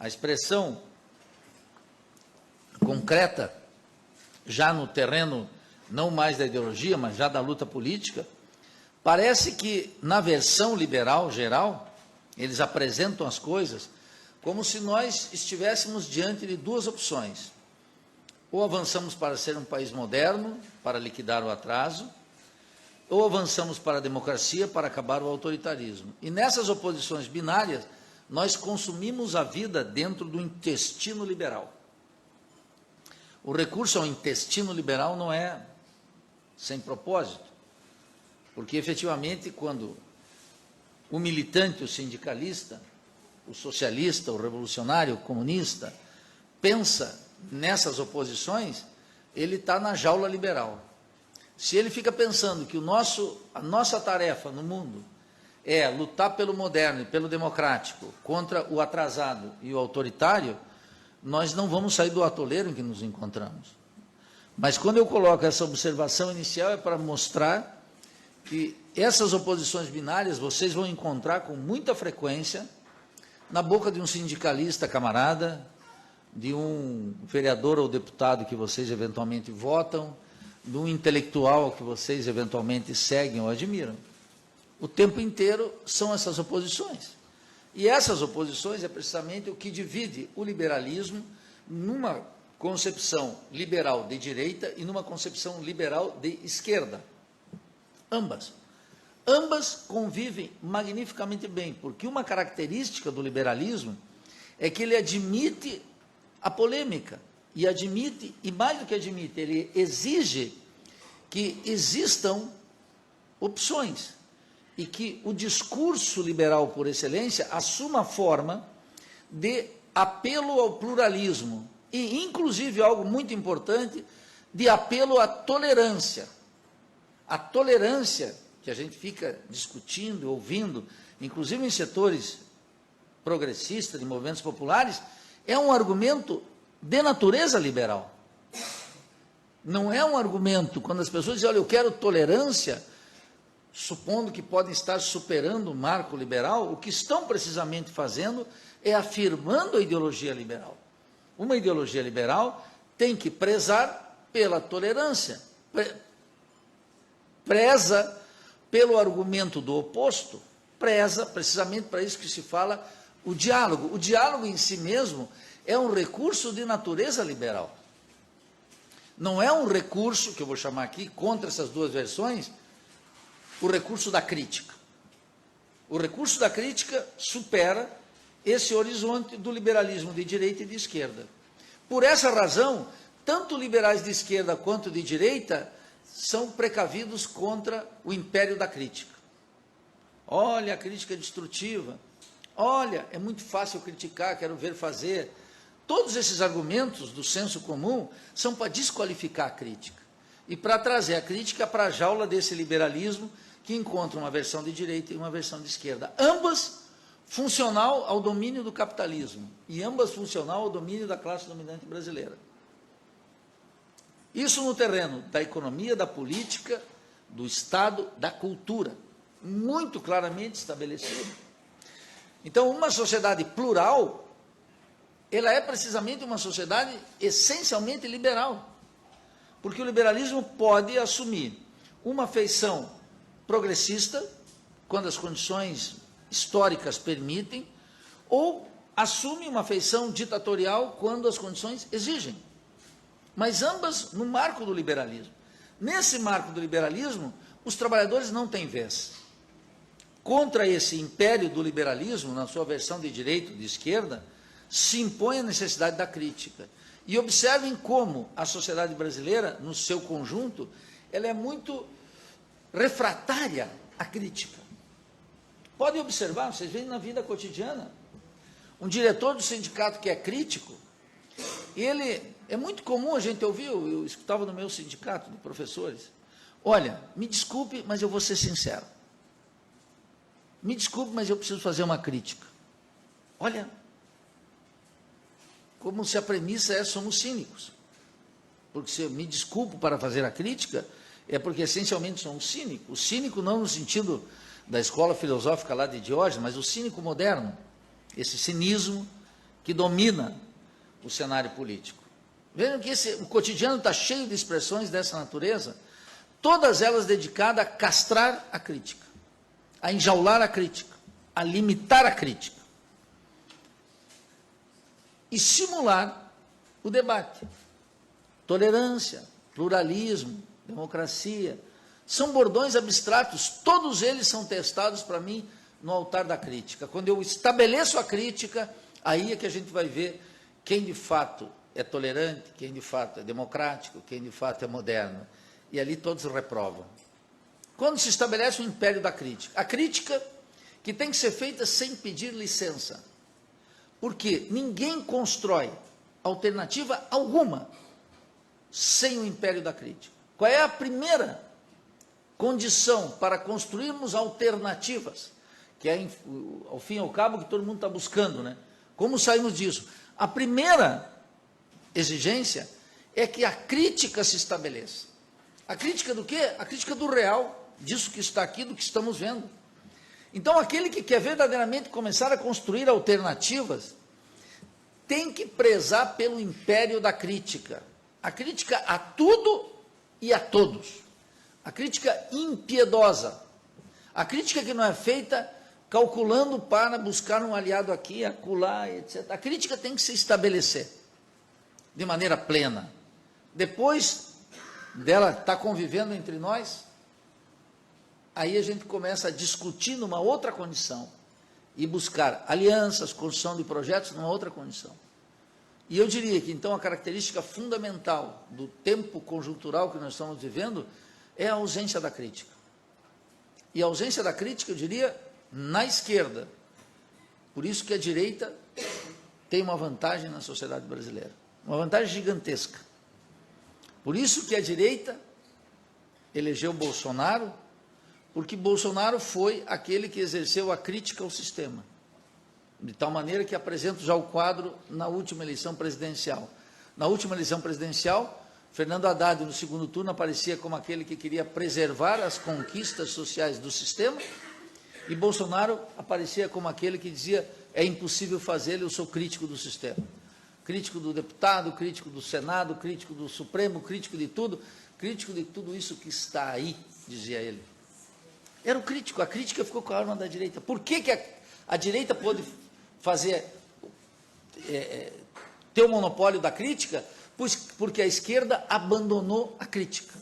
a expressão concreta, já no terreno não mais da ideologia, mas já da luta política, parece que na versão liberal geral, eles apresentam as coisas como se nós estivéssemos diante de duas opções. Ou avançamos para ser um país moderno, para liquidar o atraso, ou avançamos para a democracia, para acabar o autoritarismo. E nessas oposições binárias, nós consumimos a vida dentro do intestino liberal. O recurso ao intestino liberal não é sem propósito, porque efetivamente quando o militante, o sindicalista, o socialista, o revolucionário, o comunista, pensa nessas oposições, ele está na jaula liberal. Se ele fica pensando que a nossa tarefa no mundo é lutar pelo moderno e pelo democrático contra o atrasado e o autoritário, nós não vamos sair do atoleiro em que nos encontramos. Mas quando eu coloco essa observação inicial é para mostrar que essas oposições binárias vocês vão encontrar com muita frequência na boca de um sindicalista camarada, de um vereador ou deputado que vocês eventualmente votam, de um intelectual que vocês eventualmente seguem ou admiram. O tempo inteiro são essas oposições. E essas oposições é precisamente o que divide o liberalismo numa concepção liberal de direita e numa concepção liberal de esquerda. Ambas. Ambas convivem magnificamente bem, porque uma característica do liberalismo é que ele admite a polêmica, e admite, e mais do que admite, ele exige que existam opções, e que o discurso liberal por excelência assuma a forma de apelo ao pluralismo, e inclusive algo muito importante, de apelo à tolerância. A tolerância que a gente fica discutindo, ouvindo, inclusive em setores progressistas, de movimentos populares, é um argumento de natureza liberal. Não é um argumento, quando as pessoas dizem, olha, eu quero tolerância, supondo que podem estar superando o marco liberal, o que estão precisamente fazendo é afirmando a ideologia liberal. Uma ideologia liberal tem que prezar pela tolerância, preza pelo argumento do oposto, preza precisamente para isso que se fala o diálogo. O diálogo em si mesmo é um recurso de natureza liberal. Não é um recurso, que eu vou chamar aqui, contra essas duas versões, o recurso da crítica. O recurso da crítica supera esse horizonte do liberalismo de direita e de esquerda. Por essa razão, tanto liberais de esquerda quanto de direita são precavidos contra o império da crítica. Olha, a crítica é destrutiva. Olha, é muito fácil criticar, quero ver fazer. Todos esses argumentos do senso comum são para desqualificar a crítica e para trazer a crítica para a jaula desse liberalismo que encontra uma versão de direita e uma versão de esquerda. Ambas funcional ao domínio do capitalismo e ambas funcional ao domínio da classe dominante brasileira. Isso no terreno da economia, da política, do Estado, da cultura, muito claramente estabelecido. Então, uma sociedade plural, ela é precisamente uma sociedade essencialmente liberal, porque o liberalismo pode assumir uma feição progressista, quando as condições históricas permitem, ou assume uma feição ditatorial quando as condições exigem. Mas ambas no marco do liberalismo. Nesse marco do liberalismo, os trabalhadores não têm vez. Contra esse império do liberalismo, na sua versão de direita ou de esquerda, se impõe a necessidade da crítica. E observem como a sociedade brasileira, no seu conjunto, ela é muito refratária à crítica. Podem observar, vocês veem na vida cotidiana, um diretor do sindicato que é crítico, ele, é muito comum a gente ouvir, eu escutava no meu sindicato de professores, olha, me desculpe, mas eu vou ser sincero. Me desculpe, mas eu preciso fazer uma crítica. Olha, como se a premissa é somos cínicos. Porque se eu me desculpo para fazer a crítica, é porque essencialmente somos cínicos. O cínico não no sentido da escola filosófica lá de Diógenes, mas o cínico moderno. Esse cinismo que domina o cenário político. Vejam que o cotidiano está cheio de expressões dessa natureza, todas elas dedicadas a castrar a crítica, a enjaular a crítica, a limitar a crítica e simular o debate. Tolerância, pluralismo, democracia, são bordões abstratos, todos eles são testados para mim no altar da crítica. Quando eu estabeleço a crítica, aí é que a gente vai ver quem de fato é tolerante, quem de fato é democrático, quem de fato é moderno. E ali todos reprovam. Quando se estabelece o império da crítica, a crítica que tem que ser feita sem pedir licença, porque ninguém constrói alternativa alguma sem o império da crítica. Qual é a primeira condição para construirmos alternativas? Que é, ao fim e ao cabo, que todo mundo está buscando, né? Como saímos disso? A primeira exigência é que a crítica se estabeleça. A crítica do quê? A crítica do real, disso que está aqui, do que estamos vendo. Então, aquele que quer verdadeiramente começar a construir alternativas, tem que prezar pelo império da crítica. A crítica a tudo e a todos. A crítica impiedosa. A crítica que não é feita calculando para buscar um aliado aqui, acolá, etc. A crítica tem que se estabelecer de maneira plena. Depois dela estar convivendo entre nós, aí a gente começa a discutir numa outra condição e buscar alianças, construção de projetos numa outra condição. E eu diria que, então, a característica fundamental do tempo conjuntural que nós estamos vivendo é a ausência da crítica. E a ausência da crítica, eu diria, na esquerda. Por isso que a direita tem uma vantagem na sociedade brasileira. Uma vantagem gigantesca. Por isso que a direita elegeu Bolsonaro, porque Bolsonaro foi aquele que exerceu a crítica ao sistema. De tal maneira que apresento já o quadro na última eleição presidencial. Na última eleição presidencial, Fernando Haddad, no segundo turno, aparecia como aquele que queria preservar as conquistas sociais do sistema, e Bolsonaro aparecia como aquele que dizia, é impossível fazê-lo, eu sou crítico do sistema. Crítico do deputado, crítico do Senado, crítico do Supremo, crítico de tudo isso que está aí, dizia ele. Era o crítico, a crítica ficou com a arma da direita. Por que a direita pôde fazer, ter o monopólio da crítica? Porque a esquerda abandonou a crítica.